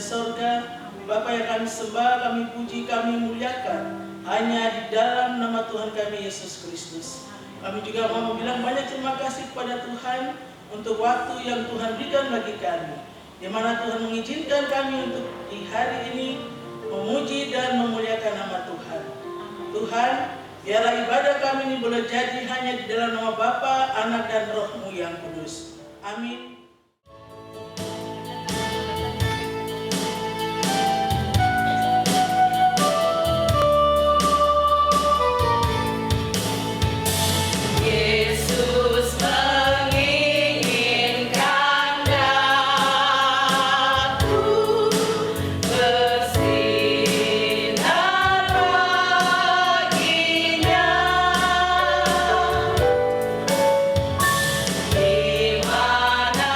sorga. Bapa yang kami sembah, kami puji, kami muliakan hanya di dalam nama Tuhan kami Yesus Kristus. Kami juga mau bilang banyak terima kasih kepada Tuhan untuk waktu yang Tuhan berikan bagi kami, di mana Tuhan mengizinkan kami untuk di hari ini memuji dan memuliakan nama Tuhan. Tuhan, biarlah ibadah kami ini boleh jadi hanya di dalam nama Bapa, Anak, dan Roh-Mu yang kudus. Amin. Dimana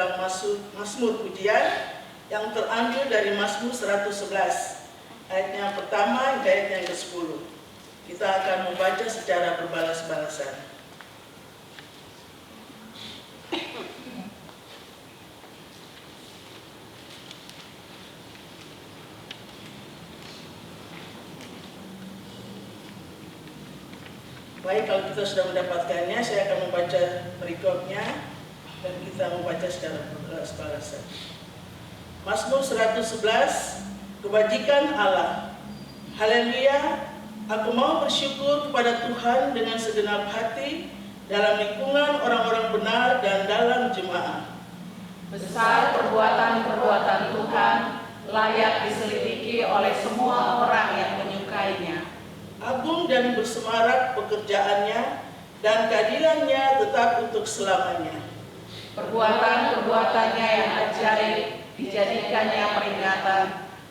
dalam Mazmur pujian yang terambil dari Mazmur 111, ayat yang pertama hingga ayat yang ke-10. Kita akan membaca secara berbalas-balasan. Baik, kalau kita sudah mendapatkannya, saya akan membaca berikutnya dan kita membaca secara berbalas-balasan. Mazmur 111, kebajikan Allah. Haleluya, aku mau bersyukur kepada Tuhan dengan segenap hati dalam lingkungan orang-orang benar dan dalam jemaah. Besar perbuatan-perbuatan Tuhan, layak diselidiki oleh semua orang yang menyukainya. Agung dan bersemarak pekerjaannya, dan keadilannya tetap untuk selamanya. Perbuatan-perbuatannya yang ajaib dijadikannya peringatan.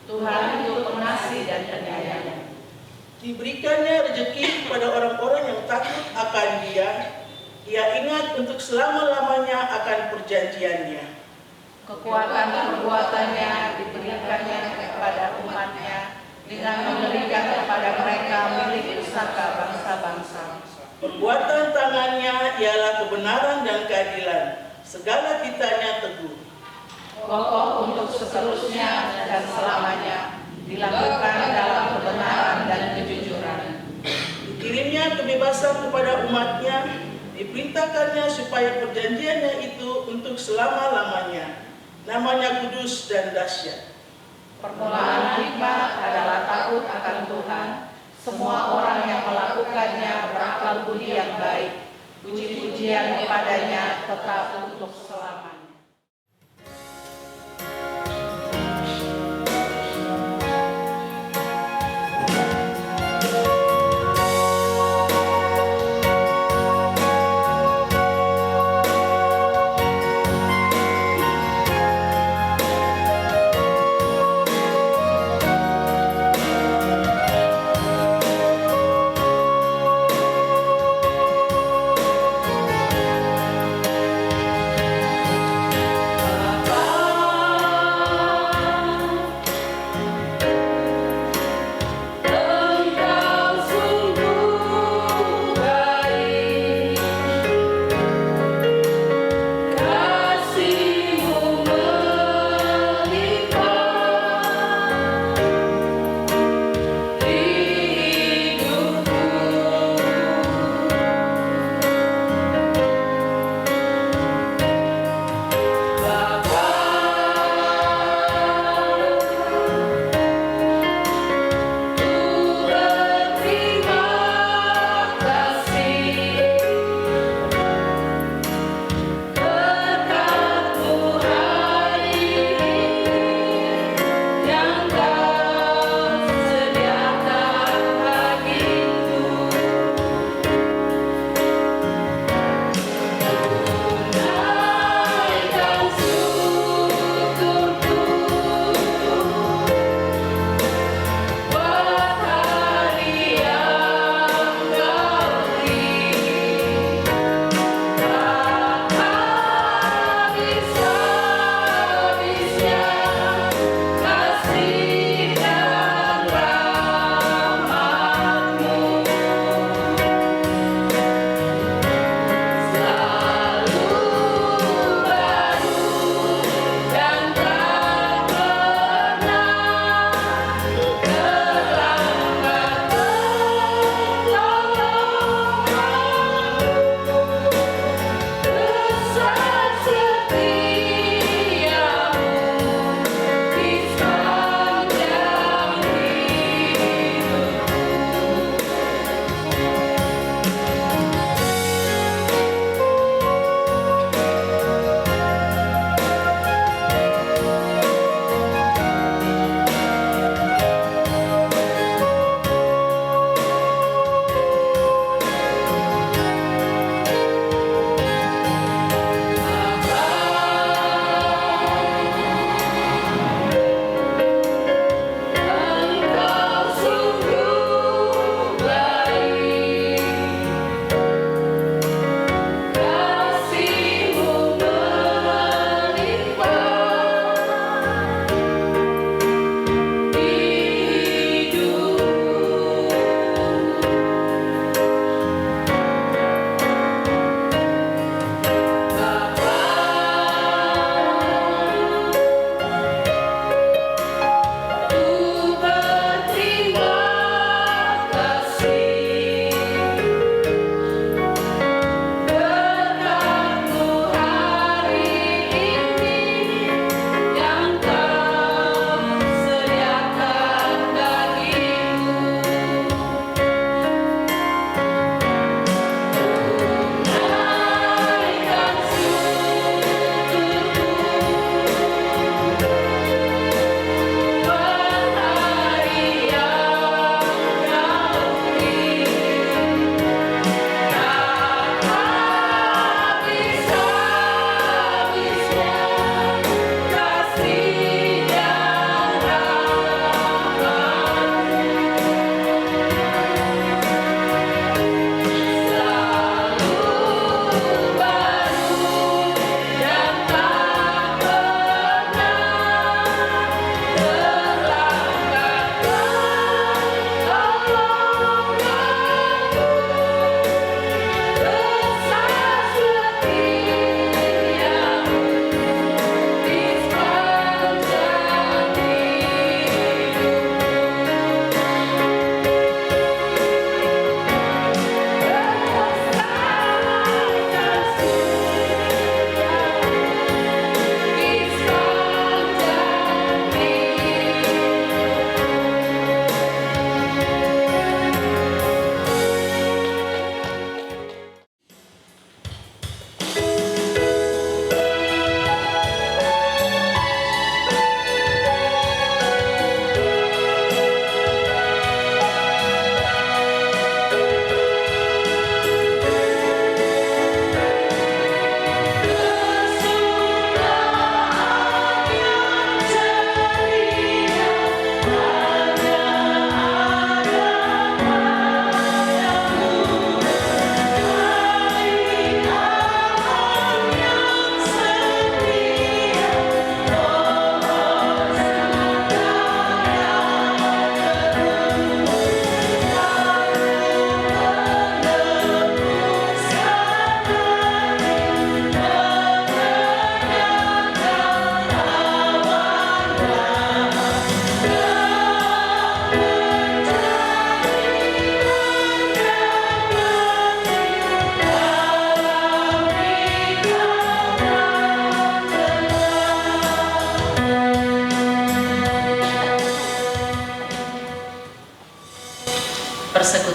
Tuhan itu pengasih dan penyayang. Diberikannya rezeki kepada orang-orang yang takut akan Dia. Ia ingat untuk selama-lamanya akan perjanjiannya. Kekuatan perbuatannya diberikannya kepada umatnya dengan memberikan kepada mereka milik pusaka bangsa-bangsa. Perbuatan tangannya ialah kebenaran dan keadilan. Segala titanya teguh. Kokoh untuk seterusnya dan selamanya, dilakukan dalam kebenaran dan kejujuran. Dikirimnya kebebasan kepada umatnya, diperintahkannya supaya perjanjiannya itu untuk selama-lamanya. Namanya kudus dan dahsyat. Permulaan hikmat adalah takut akan Tuhan. Semua orang yang melakukannya berakal budi yang baik. Puji-pujian kepadanya tetap untuk selamanya.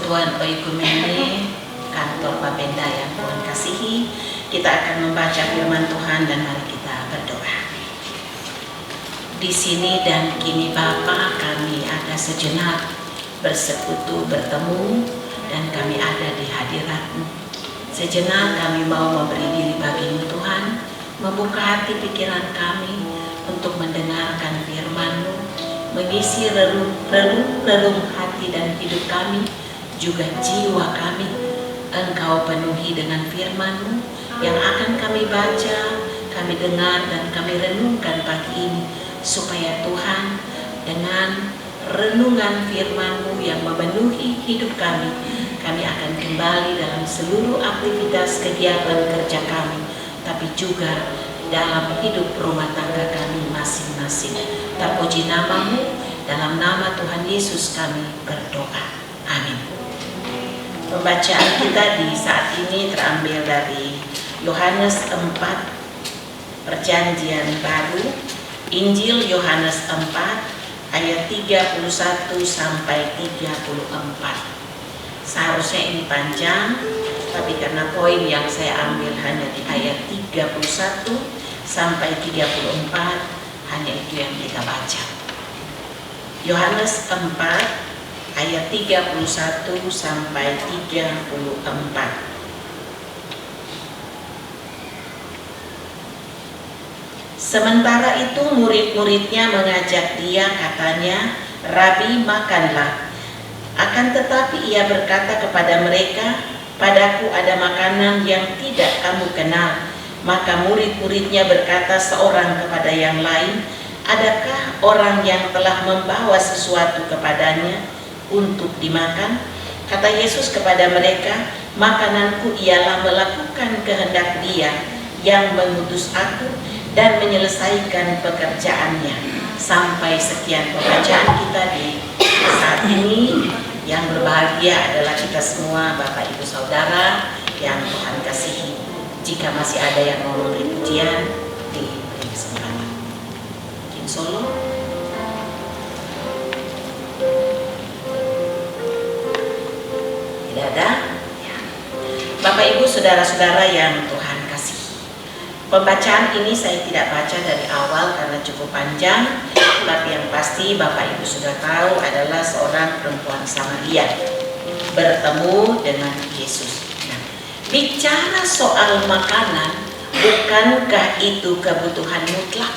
Persekutuan Oikumene Kantor Bapenda yang Tuhan kasihi, kita akan membaca firman Tuhan dan mari kita berdoa. Di sini dan kini Bapa, kami ada sejenak bersekutu, bertemu, dan kami ada di hadirat-Mu. Sejenak kami mau memberi diri bagi-Mu Tuhan, membuka hati pikiran kami untuk mendengarkan firman-Mu, mengisi relung hati dan hidup kami, juga jiwa kami. Engkau penuhi dengan firman-Mu yang akan kami baca, kami dengar, dan kami renungkan pagi ini, supaya Tuhan dengan renungan firman-Mu yang memenuhi hidup kami akan kembali dalam seluruh aktivitas kegiatan kerja kami, tapi juga dalam hidup rumah tangga kami masing-masing. Terpuji nama-Mu, dalam nama Tuhan Yesus kami berdoa. Amin. Pembacaan kita di saat ini terambil dari Yohanes 4, Perjanjian Baru, Injil Yohanes 4 ayat 31 sampai 34. Seharusnya ini panjang, tapi karena poin yang saya ambil hanya di ayat 31 sampai 34, hanya itu yang kita baca. Yohanes 4 ayat 31 sampai 34. Sementara itu murid-muridnya mengajak dia, katanya, "Rabi, makanlah." Akan tetapi ia berkata kepada mereka, "Padaku ada makanan yang tidak kamu kenal." Maka murid-muridnya berkata seorang kepada yang lain, "Adakah orang yang telah membawa sesuatu kepadanya untuk dimakan?" Kata Yesus kepada mereka, "Makananku ialah melakukan kehendak Dia yang mengutus aku dan menyelesaikan pekerjaannya." Sampai sekian pembacaan kita di saat ini. Yang berbahagia adalah kita semua, Bapak Ibu Saudara yang Tuhan kasihi. Jika masih ada yang mau memberi pujian, diberi kesempatan. Mungkin solo. Tidak ada? Ya. Bapak Ibu Saudara-saudara yang Tuhan kasihi, pembacaan ini saya tidak baca dari awal karena cukup panjang, tapi yang pasti Bapak Ibu sudah tahu adalah seorang perempuan Samaria bertemu dengan Yesus. Nah, bicara soal makanan, bukankah itu kebutuhan mutlak?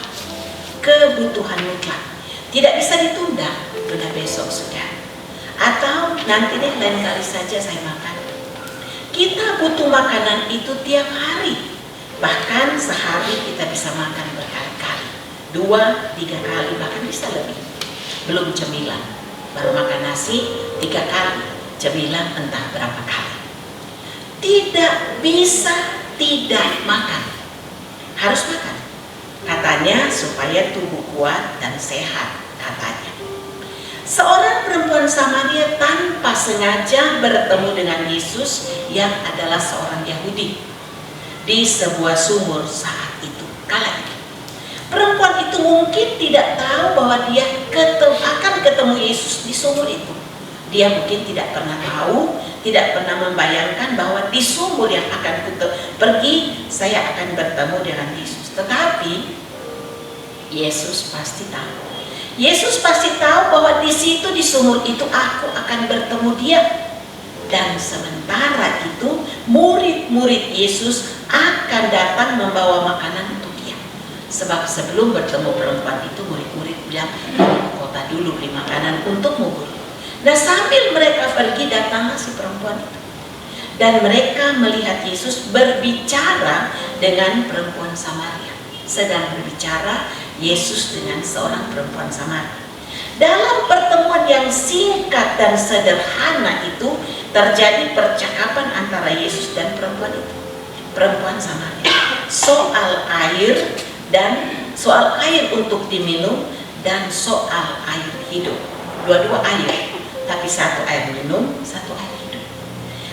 Kebutuhan mutlak. Tidak bisa ditunda, sudah besok sudah. Atau nanti deh lain kali saja saya makan. Kita butuh makanan itu tiap hari. Bahkan sehari kita bisa makan berkali-kali. 2-3 kali, bahkan bisa lebih. Belum cemilan, baru makan nasi 3 kali, cemilan entah berapa kali. Tidak bisa tidak makan, harus makan. Katanya supaya tubuh kuat dan sehat, katanya. Seorang perempuan Samaria tanpa sengaja bertemu dengan Yesus yang adalah seorang Yahudi di sebuah sumur saat itu, kala itu. Perempuan itu mungkin tidak tahu bahwa dia akan ketemu Yesus di sumur itu. Dia mungkin tidak pernah tahu, tidak pernah membayangkan bahwa di sumur yang akan pergi, saya akan bertemu dengan Yesus. Tetapi Yesus pasti tahu. Yesus pasti tahu bahwa di situ, di sumur itu, aku akan bertemu Dia. Dan sementara itu, murid-murid Yesus akan datang membawa makanan untuk Dia. Sebab sebelum bertemu perempuan itu, murid-murid bilang, "Ke kota dulu beli makanan untukmu, Guru." Nah, sambil mereka pergi, datanglah si perempuan itu. Dan mereka melihat Yesus berbicara dengan perempuan Samaria. Sedang berbicara Yesus dengan seorang perempuan Samaria. Dalam pertemuan yang singkat dan sederhana itu, terjadi percakapan antara Yesus dan perempuan itu, perempuan Samaria, soal air untuk diminum dan soal air hidup. Dua-dua air, tapi satu air minum, satu air hidup.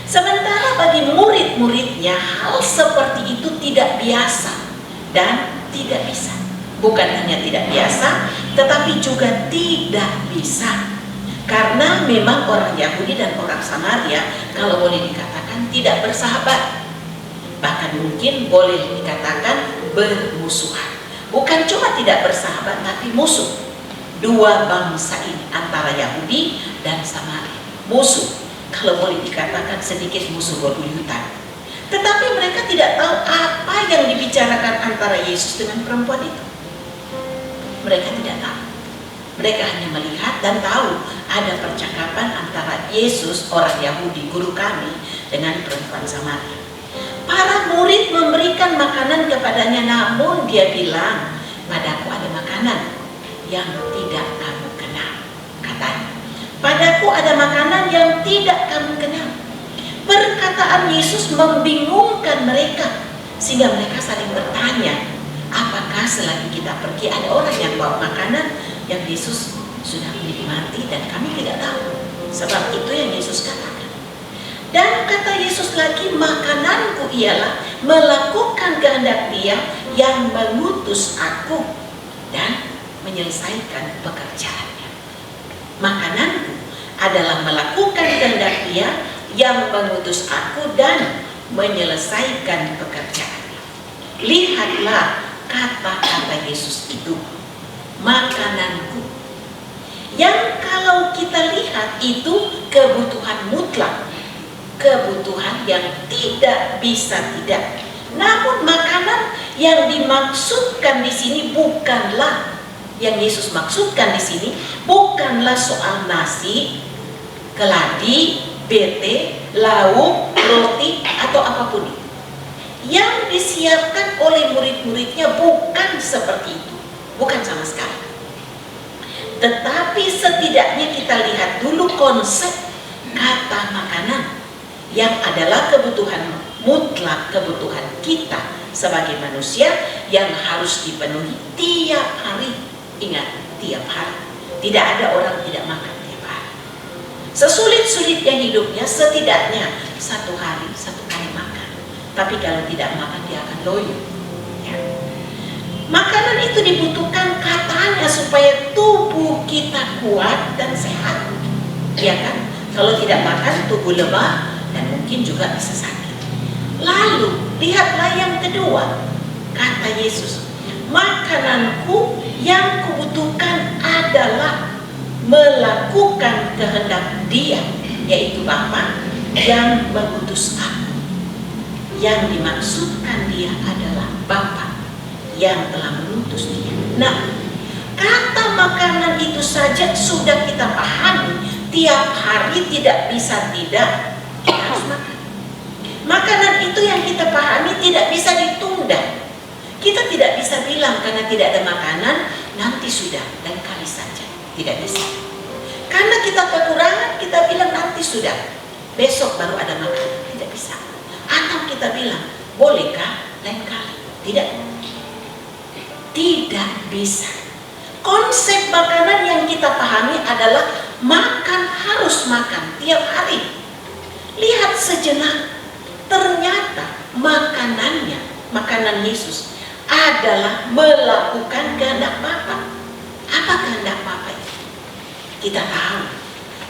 Sementara bagi murid-muridnya hal seperti itu tidak biasa dan tidak bisa. Bukan hanya tidak biasa, tetapi juga tidak bisa. Karena memang orang Yahudi dan orang Samaria kalau boleh dikatakan tidak bersahabat. Bahkan mungkin boleh dikatakan bermusuhan. Bukan cuma tidak bersahabat, tapi musuh. Dua bangsa ini antara Yahudi dan Samaria. Musuh, kalau boleh dikatakan sedikit musuh bebuyutan. Tetapi mereka tidak tahu apa yang dibicarakan antara Yesus dengan perempuan itu. Mereka tidak tahu. Mereka hanya melihat dan tahu ada percakapan antara Yesus, orang Yahudi, guru kami, dengan perempuan Samaria. Para murid memberikan makanan kepadanya, namun dia bilang, padaku ada makanan yang tidak kamu kenal. Katanya, padaku ada makanan yang tidak kamu kenal. Perkataan Yesus membingungkan mereka, sehingga mereka saling bertanya, apakah selagi kita pergi ada orang yang bawa makanan yang Yesus sudah menikmati dan kami tidak tahu. Sebab itu yang Yesus katakan. Dan kata Yesus lagi, makananku ialah melakukan kehendak Dia yang mengutus aku dan menyelesaikan pekerjaannya. Makananku adalah melakukan kehendak Dia yang mengutus aku dan menyelesaikan pekerjaannya. Lihatlah kata-kata Yesus itu, makananku. Yang kalau kita lihat itu kebutuhan mutlak, kebutuhan yang tidak bisa tidak. Namun makanan yang dimaksudkan di sini bukanlah, yang Yesus maksudkan di sini bukanlah soal nasi, keladi, bete, lauk, roti atau apapun itu. Yang disiapkan oleh murid-muridnya bukan seperti itu, bukan sama sekali. Tetapi setidaknya kita lihat dulu konsep kata makanan, yang adalah kebutuhan mutlak, kebutuhan kita sebagai manusia yang harus dipenuhi tiap hari. Ingat, tiap hari. Tidak ada orang tidak makan tiap hari. Sesulit-sulitnya hidupnya, setidaknya satu hari, satu kali makan. Tapi kalau tidak makan, dia akan loyo. Ya. Makanan itu dibutuhkan katanya supaya tubuh kita kuat dan sehat. Ya kan? Kalau tidak makan, tubuh lemah dan mungkin juga bisa sakit. Lalu lihatlah yang kedua, kata Yesus, makananku yang kubutuhkan adalah melakukan kehendak Dia, yaitu Bapa yang mengutus aku. Yang dimaksudkan Dia adalah Bapa yang telah mengutus Dia. Nah, kata makanan itu saja sudah kita pahami, tiap hari tidak bisa tidak, kita harus makan. Makanan itu yang kita pahami tidak bisa ditunda. Kita tidak bisa bilang karena tidak ada makanan, nanti sudah, lain kali saja. Tidak bisa. Karena kita kekurangan, kita bilang nanti sudah, besok baru ada makanan. Tidak bisa. Atau kita bilang, bolehkah lain kali? Tidak. Tidak bisa. Konsep makanan yang kita pahami adalah makan, harus makan tiap hari. Lihat sejenak, ternyata makanannya, makanan Yesus adalah melakukan kehendak Bapa. Apa kehendak Bapa itu? Kita tahu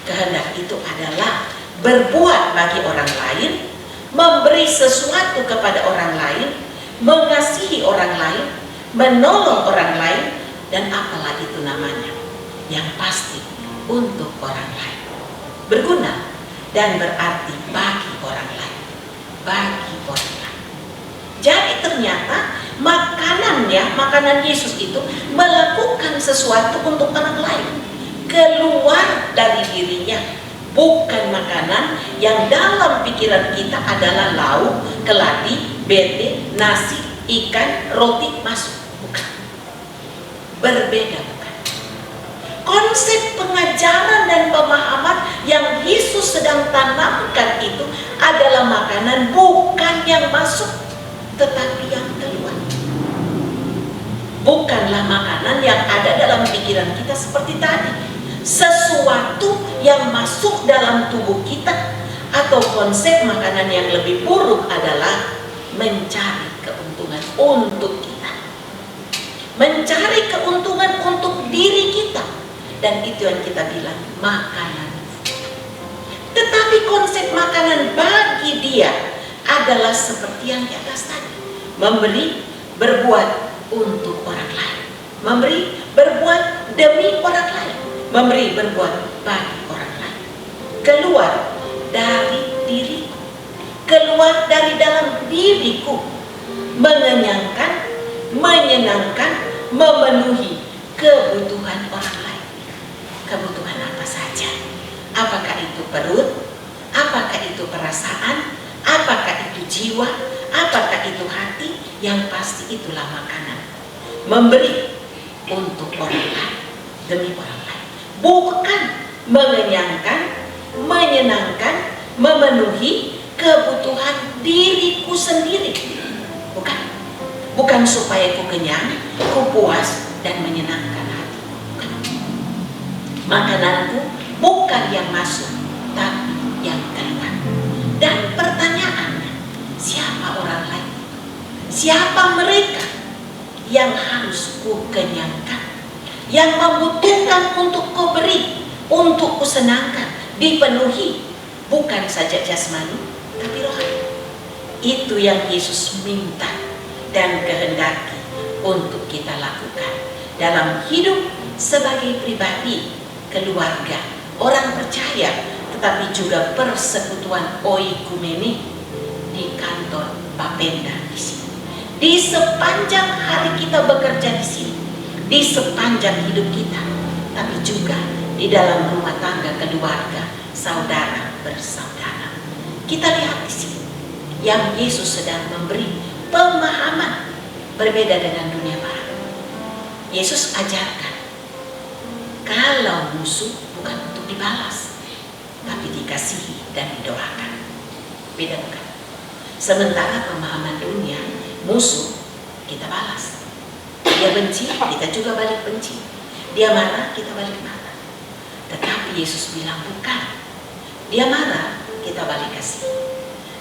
kehendak itu adalah berbuat bagi orang lain, memberi sesuatu kepada orang lain, mengasihi orang lain, menolong orang lain, dan apalah itu namanya, yang pasti untuk orang lain, berguna dan berarti bagi orang lain, bagi orang lain. Jadi ternyata makanannya, makanan Yesus itu melakukan sesuatu untuk orang lain, keluar dari dirinya. Bukan makanan yang dalam pikiran kita adalah lauk, keladi, bete, nasi, ikan, roti masuk. Bukan. Berbeda, bukan. Konsep pengajaran dan pemahaman yang Yesus sedang tanamkan itu adalah makanan bukan yang masuk, tetapi yang keluar. Bukanlah makanan yang ada dalam pikiran kita seperti tadi, sesuatu yang masuk dalam tubuh kita. Atau konsep makanan yang lebih buruk adalah mencari keuntungan untuk kita, mencari keuntungan untuk diri kita. dan itu yang kita bilang makanan. Tetapi konsep makanan bagi dia adalah seperti yang di atas tadi. Memberi, berbuat untuk orang lain. Memberi, berbuat demi orang lain. Memberi, berbuat bagi orang lain. Keluar dari diriku. Keluar dari dalam diriku. Mengenyangkan, menyenangkan, memenuhi kebutuhan orang lain. Kebutuhan apa saja? Apakah itu perut? Apakah itu perasaan? Apakah itu jiwa? Apakah itu hati? Yang pasti itulah makanan. Memberi untuk orang lain, demi orang lain. Bukan mengenyangkan, menyenangkan, memenuhi kebutuhan diriku sendiri. Bukan. Bukan supaya ku kenyang, ku puas dan menyenangkan hati. Bukan. Makananku bukan yang masuk, tapi yang keluar. Dan pertanyaannya, siapa orang lain? Siapa mereka yang harus ku kenyangkan? Yang membutuhkan untuk ku beri, untuk ku senangkan, dipenuhi. Bukan saja jasmani, tapi rohani. Itu yang Yesus minta dan kehendaki untuk kita lakukan dalam hidup sebagai pribadi, keluarga, orang percaya, tetapi juga persekutuan oikumene di kantor Bapenda di sini. Di sepanjang hari kita bekerja di sini, di sepanjang hidup kita, tapi juga di dalam rumah tangga, keluarga, saudara bersaudara. Kita lihat di sini yang Yesus sedang memberi pemahaman berbeda dengan dunia barat. Yesus ajarkan kalau musuh bukan untuk dibalas, tapi dikasihi dan didoakan. Beda bukan? Sementara pemahaman dunia, musuh kita balas. Dia benci, kita juga balik benci. Dia marah, kita balik marah. Tetapi Yesus bilang bukan. Dia marah, kita balik kasih.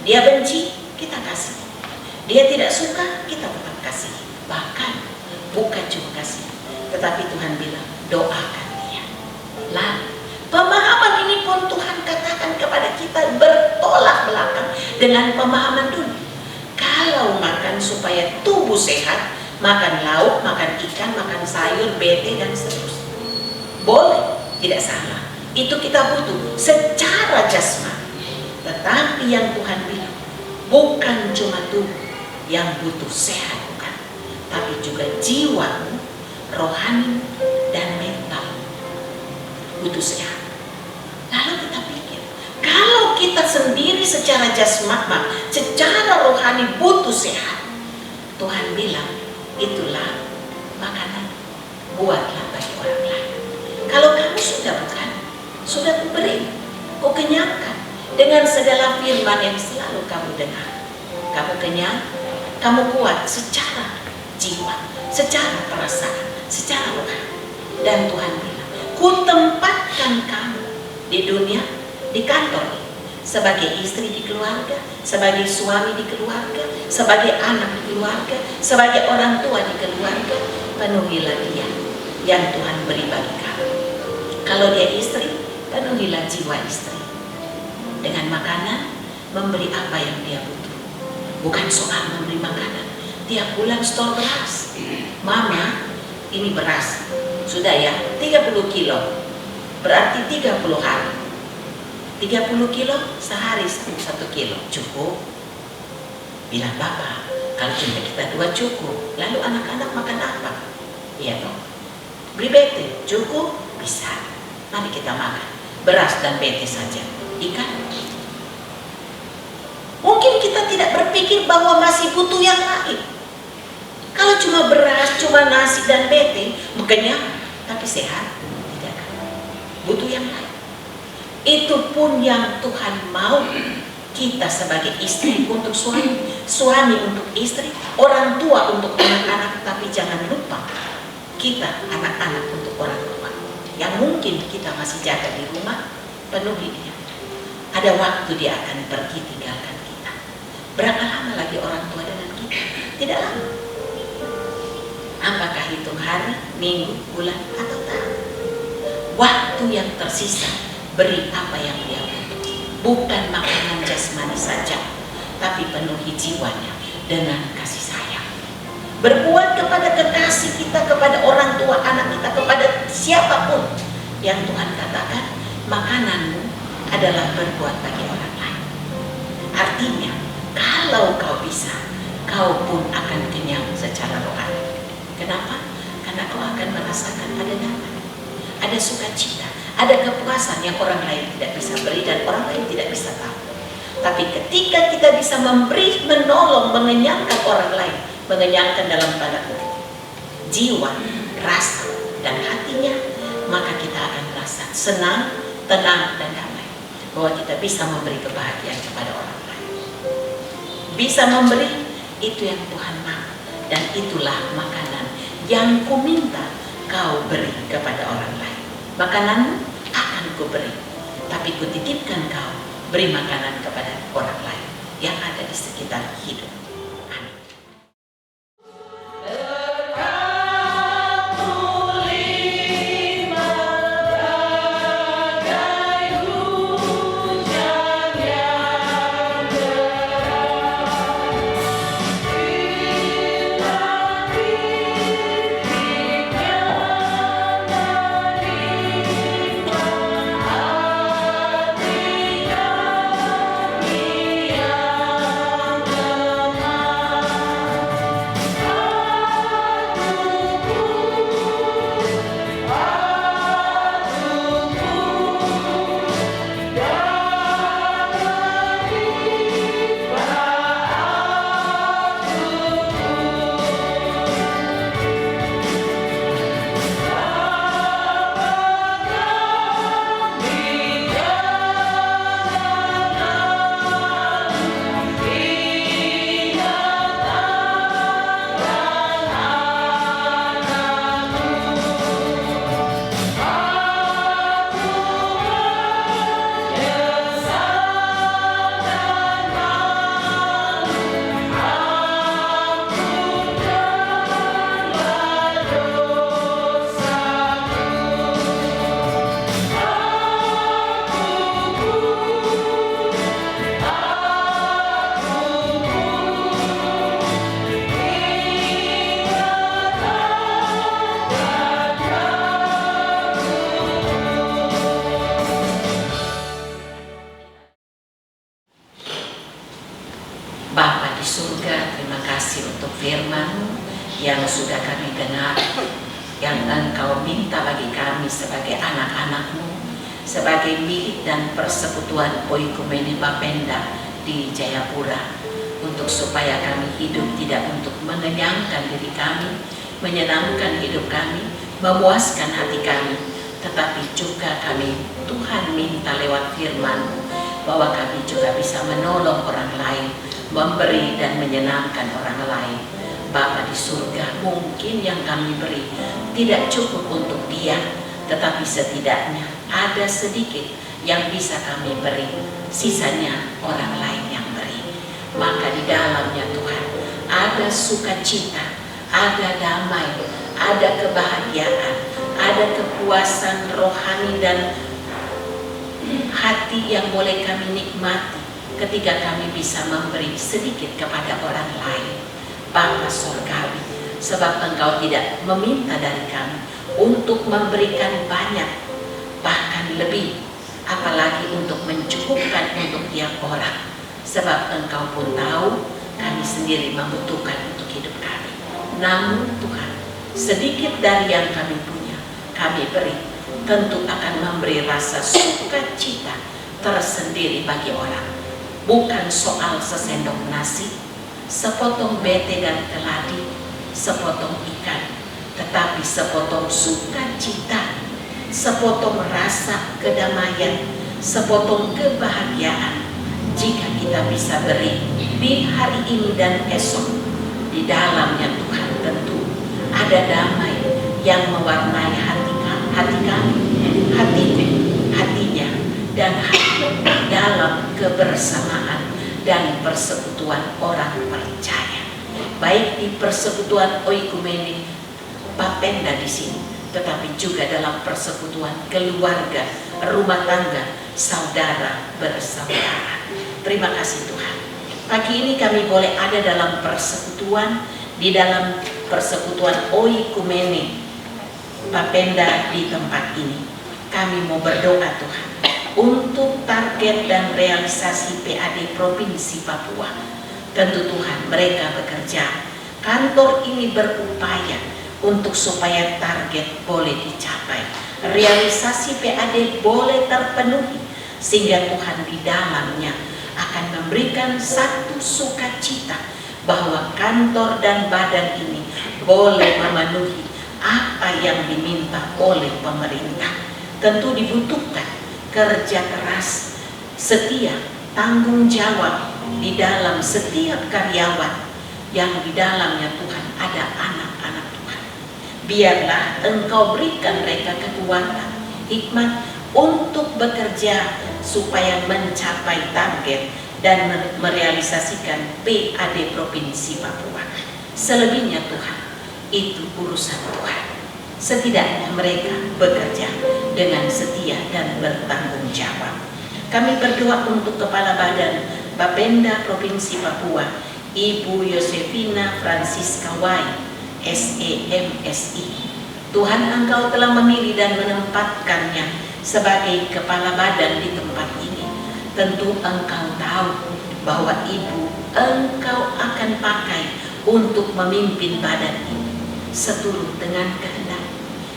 Dia benci, kita kasih. Dia tidak suka, kita tetap kasih. Bahkan bukan cuma kasih, tetapi Tuhan bilang doakan dia. Lalu pemahaman ini pun Tuhan katakan kepada kita bertolak belakang dengan pemahaman dunia. Kalau makan supaya tubuh sehat, makan lauk, makan ikan, makan sayur, bete dan seterusnya. Boleh, tidak salah. Itu kita butuh secara jasmani. Tetapi yang Tuhan bilang, bukan cuma tubuh yang butuh sehat, bukan, tapi juga jiwamu, rohani dan mental butuh sehat. Lalu kita pikir, kalau kita sendiri secara jasmani, secara rohani butuh sehat, Tuhan bilang itulah makanan, buatlah bagi orang lain. Kalau kamu sudah bukan, sudah kuberi, kau kenyangkan dengan segala firman yang selalu kamu dengar. Kamu kenyang, kamu kuat secara jiwa, secara perasaan, secara rohani. Dan Tuhan bilang, ku tempatkan kamu di dunia, di kantor, sebagai istri di keluarga, sebagai suami di keluarga, sebagai anak di keluarga, sebagai orang tua di keluarga. Penuhilah dia yang Tuhan beri bagi kamu. Kalau dia istri, penuhilah jiwa istri dengan makanan, memberi apa yang dia butuh. Bukan soal memberi makanan tiap bulan stor beras. Mama, ini beras sudah ya 30 kilo, berarti 30 hari, 30 kilo sehari 1 kilo cukup. Bilang bapak, kalau cuma kita 2 cukup. Lalu anak-anak makan apa? Iya dong, beli bete cukup, bisa. Mari kita makan beras dan bete saja. Ikan, mungkin kita tidak berpikir bahwa masih butuh yang lain. Kalau cuma beras, cuma nasi dan bete, kenyang tapi sehat, tidak. Butuh yang lain. Itu pun yang Tuhan mau kita sebagai istri untuk suami, suami untuk istri, orang tua untuk anak-anak. Tapi jangan lupa kita anak-anak untuk orang tua yang mungkin kita masih jaga di rumah, penuhi dia. Ada waktu dia akan pergi tinggalkan kita. Berapa lama lagi orang tua dengan kita? Tidak lama. Apakah hitung hari, minggu, bulan, atau tahun? waktu yang tersisa beri apa yang dia butuh. Bukan makanan jasmani saja, tapi penuhi jiwanya dengan kasih sayang. Berbuat kepada kekasih kita, kepada orang tua anak kita, kepada siapapun yang Tuhan katakan, makananmu adalah berbuat bagi orang lain. Artinya, kalau kau bisa, kau pun akan kenyang secara rohani. Kenapa? Karena kau akan merasakan ada damai, ada sukacita, ada kepuasan yang orang lain tidak bisa beri dan orang lain tidak bisa tahu. Tapi ketika kita bisa memberi, menolong, mengenyangkan orang lain, mengenyangkan dalam tanda kutip jiwa, rasa, dan hatinya, maka kita akan merasa senang, tenang, dan damai bahwa kita bisa memberi kebahagiaan kepada orang lain. Bisa memberi, itu yang Tuhan mau, dan itulah makanan yang ku minta kau beri kepada orang lain. Makananmu akan ku beri, tapi ku titipkan kau beri makanan kepada orang lain yang ada di sekitar hidup. Amin. Bapa di surga, terima kasih untuk firman-Mu yang sudah kami dengar, yang Engkau minta bagi kami sebagai anak-anak-Mu, sebagai milik dan persekutuan Oikumene Bapenda di Jayapura, untuk supaya kami hidup tidak untuk mengenyangkan diri kami, menyenangkan hidup kami, memuaskan hati kami, tetapi juga kami, Tuhan minta lewat firman-Mu bahwa kami juga bisa menolong orang lain, memberi dan menyenangkan orang lain. Bapa di surga, mungkin yang kami beri tidak cukup untuk dia, tetapi setidaknya ada sedikit yang bisa kami beri, sisanya orang lain yang beri. Maka di dalamnya Tuhan ada sukacita, ada damai, ada kebahagiaan, ada kepuasan rohani dan hati yang boleh kami nikmati ketika kami bisa memberi sedikit kepada orang lain. Bapa Sorgawi, sebab Engkau tidak meminta dari kami untuk memberikan banyak, bahkan lebih, apalagi untuk mencukupkan untuk tiap orang, sebab Engkau pun tahu kami sendiri membutuhkan untuk hidup kami. Namun Tuhan, sedikit dari yang kami punya, kami beri, tentu akan memberi rasa sukacita tersendiri bagi orang. Bukan soal sesendok nasi, sepotong bete dan keladi, sepotong ikan, tetapi sepotong sukacita, sepotong rasa kedamaian, sepotong kebahagiaan. Jika kita bisa beri di hari ini dan esok, di dalamnya Tuhan tentu ada damai yang mewarnai hati kami, hatiku, hatinya, dan hidup dalam kebersamaan dan persekutuan orang percaya, baik di persekutuan Oikumene Bapenda di sini tetapi juga dalam persekutuan keluarga, rumah tangga, saudara bersaudara. Terima kasih Tuhan. Pagi ini kami boleh ada dalam persekutuan, di dalam persekutuan Oikumene Bapenda di tempat ini. Kami mau berdoa Tuhan untuk target dan realisasi PAD Provinsi Papua. Tentu Tuhan, mereka bekerja, kantor ini berupaya untuk supaya target boleh dicapai, realisasi PAD boleh terpenuhi, sehingga Tuhan di dalamnya akan memberikan satu sukacita bahwa kantor dan badan ini boleh memenuhi apa yang diminta oleh pemerintah. Tentu dibutuhkan kerja keras, setia, tanggung jawab di dalam setiap karyawan yang di dalamnya Tuhan ada anak-anak Tuhan. Biarlah Engkau berikan mereka kekuatan, hikmat untuk bekerja supaya mencapai target dan merealisasikan PAD Provinsi Papua. Selebihnya Tuhan, itu urusan Tuhan. Setidaknya mereka bekerja dengan setia dan bertanggung jawab. Kami berdoa untuk Kepala Badan Bapenda Provinsi Papua, Ibu Yosefina Francisca Wai, SEMSI. Tuhan, Engkau telah memilih dan menempatkannya sebagai Kepala Badan di tempat ini. Tentu Engkau tahu bahwa Ibu Engkau akan pakai untuk memimpin badan ini seturut dengan kehendak.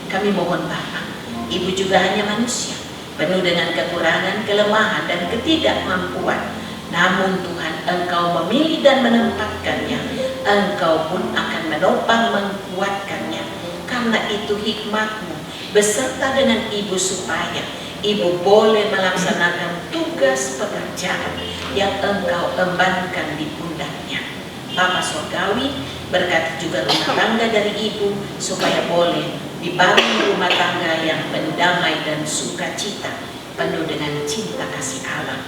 Kami mohon Bapa, Ibu juga hanya manusia, penuh dengan kekurangan, kelemahan, dan ketidakmampuan. Namun Tuhan, Engkau memilih dan menempatkannya. Engkau pun akan menopang, menguatkannya. Karena itu hikmat-Mu beserta dengan Ibu supaya Ibu boleh melaksanakan tugas pekerjaan yang Engkau embankan di pundaknya. Bapa Surgawi, berkati juga rumah tangga dari Ibu supaya boleh dibangun rumah tangga yang penuh damai dan sukacita, penuh dengan cinta kasih Allah.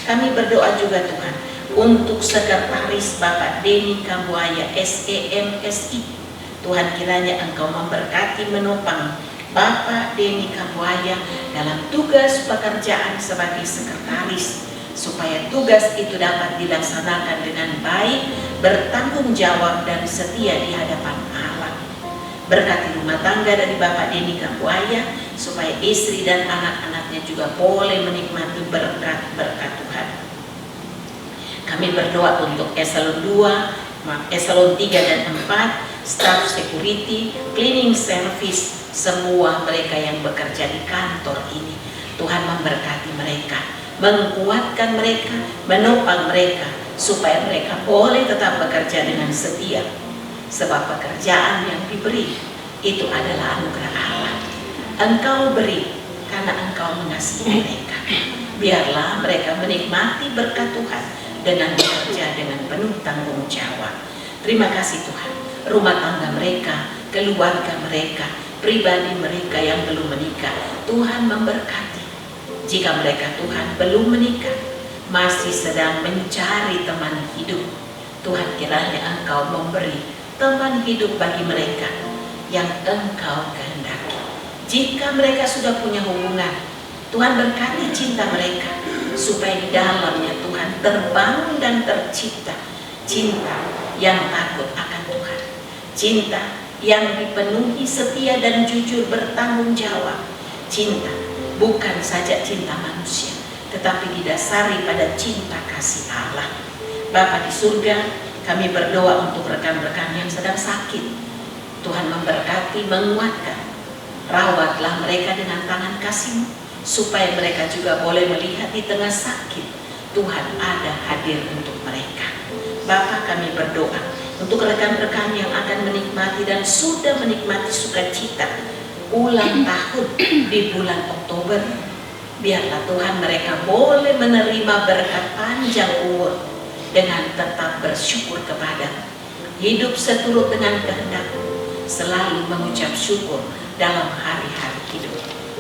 Kami berdoa juga Tuhan untuk Sekretaris Bapak Denny Kambuaya SEMSI. Tuhan, kiranya Engkau memberkati, menopang Bapak Denny Kambuaya dalam tugas pekerjaan sebagai sekretaris, supaya tugas itu dapat dilaksanakan dengan baik, bertanggung jawab dan setia di hadapan Allah. Berkati rumah tangga dari Bapak Denny Kambuaya supaya istri dan anak-anaknya juga boleh menikmati berkat-berkat Tuhan. Kami berdoa untuk eselon 2, eselon 3 dan 4, staff security, cleaning service, semua mereka yang bekerja di kantor ini. Tuhan memberkati mereka, menguatkan mereka, menopang mereka supaya mereka boleh tetap bekerja dengan setia. Sebab pekerjaan yang diberi itu adalah anugerah Allah. Engkau beri karena Engkau mengasihi mereka. Biarlah mereka menikmati berkat Tuhan dengan bekerja dengan penuh tanggung jawab. Terima kasih Tuhan. Rumah tangga mereka, keluarga mereka, pribadi mereka yang belum menikah, Tuhan memberkati. Jika mereka Tuhan belum menikah, masih sedang mencari teman hidup, Tuhan kiranya Engkau memberi teman hidup bagi mereka yang Engkau kehendaki. Jika mereka sudah punya hubungan, Tuhan berkati cinta mereka supaya di dalamnya Tuhan terbangun dan tercipta cinta yang takut akan Tuhan, cinta yang dipenuhi setia dan jujur bertanggung jawab, cinta bukan saja cinta manusia tetapi didasari pada cinta kasih Allah. Bapa di surga, kami berdoa untuk rekan-rekan yang sedang sakit. Tuhan memberkati, menguatkan. Rawatlah mereka dengan tangan kasih-Mu, supaya mereka juga boleh melihat di tengah sakit Tuhan ada hadir untuk mereka. Bapa, kami berdoa untuk rekan-rekan yang akan menikmati dan sudah menikmati sukacita ulang tahun di bulan Oktober. Biarlah Tuhan mereka boleh menerima berkat panjang umur dengan tetap bersyukur kepada-Mu, hidup seturut dengan kehendak-Mu, selalu mengucap syukur dalam hari-hari hidup.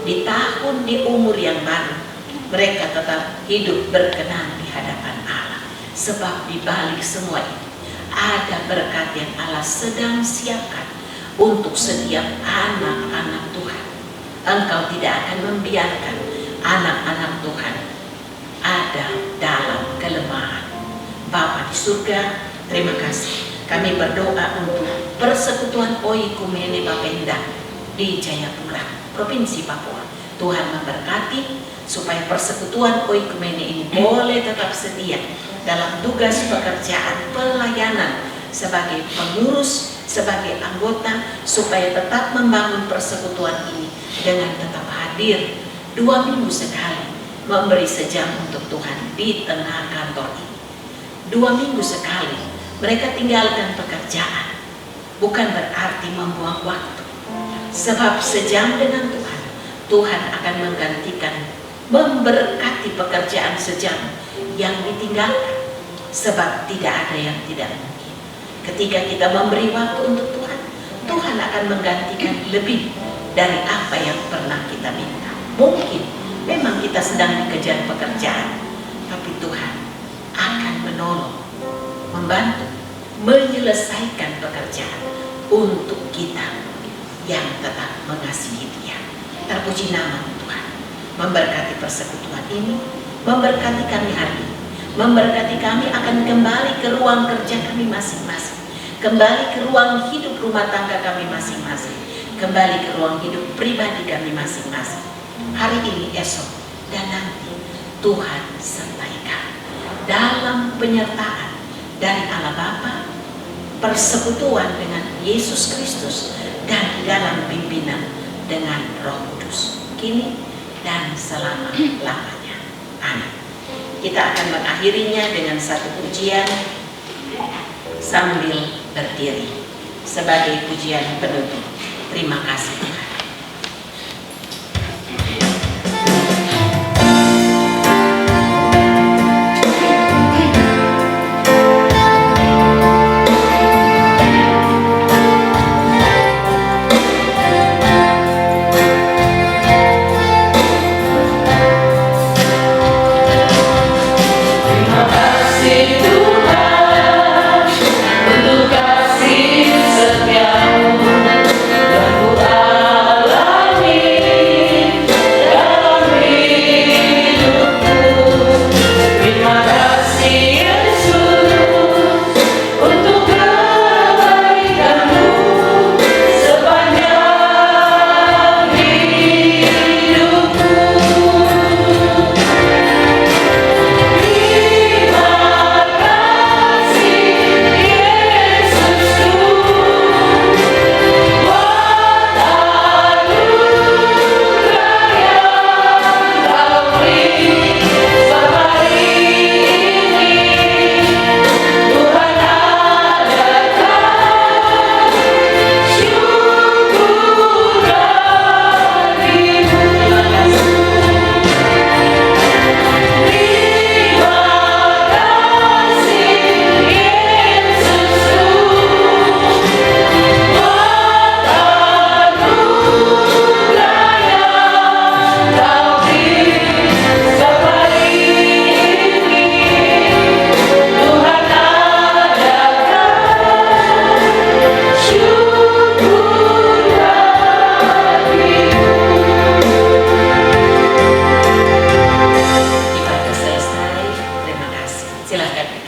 Di tahun, di umur yang baru, mereka tetap hidup berkenan di hadapan Allah. Sebab di balik semua ini ada berkat yang Allah sedang siapkan untuk setiap anak-anak Tuhan Engkau tidak akan membiarkan anak-anak Tuhan ada dalam kelemahan. Bapa di surga, terima kasih. Kami berdoa untuk persekutuan Oikumene Bapenda di Jayapura, Provinsi Papua. Tuhan memberkati supaya persekutuan Oikumene ini boleh tetap setia dalam tugas pekerjaan pelayanan sebagai pengurus, sebagai anggota, supaya tetap membangun persekutuan ini dengan tetap hadir 2 minggu sekali, memberi sejam untuk Tuhan di tengah kantor ini. 2 minggu sekali mereka tinggalkan pekerjaan, bukan berarti membuang waktu, sebab sejam dengan Tuhan, Tuhan akan menggantikan, memberkati pekerjaan sejam yang ditinggalkan, sebab tidak ada yang tidak mungkin. Ketika kita memberi waktu untuk Tuhan, Tuhan akan menggantikan lebih dari apa yang pernah kita minta. Mungkin memang kita sedang dikejar pekerjaan, tapi Tuhan akan menolong, membantu, menyelesaikan pekerjaan untuk kita yang tetap mengasihi Dia. Terpuji nama Tuhan. Memberkati persekutuan ini, memberkati kami hari ini, memberkati kami akan kembali ke ruang kerja kami masing-masing, kembali ke ruang hidup rumah tangga kami masing-masing, kembali ke ruang hidup pribadi kami masing-masing. Hari ini, esok, dan nanti Tuhan sertai kami dalam penyertaan dari Allah Bapa, persekutuan dengan Yesus Kristus, dan dalam pimpinan dengan Roh Kudus, kini dan selama-lamanya. Amin. Kita akan mengakhirinya dengan satu pujian sambil berdiri sebagai pujian penutup. Terima kasih Tuhan. Silakan.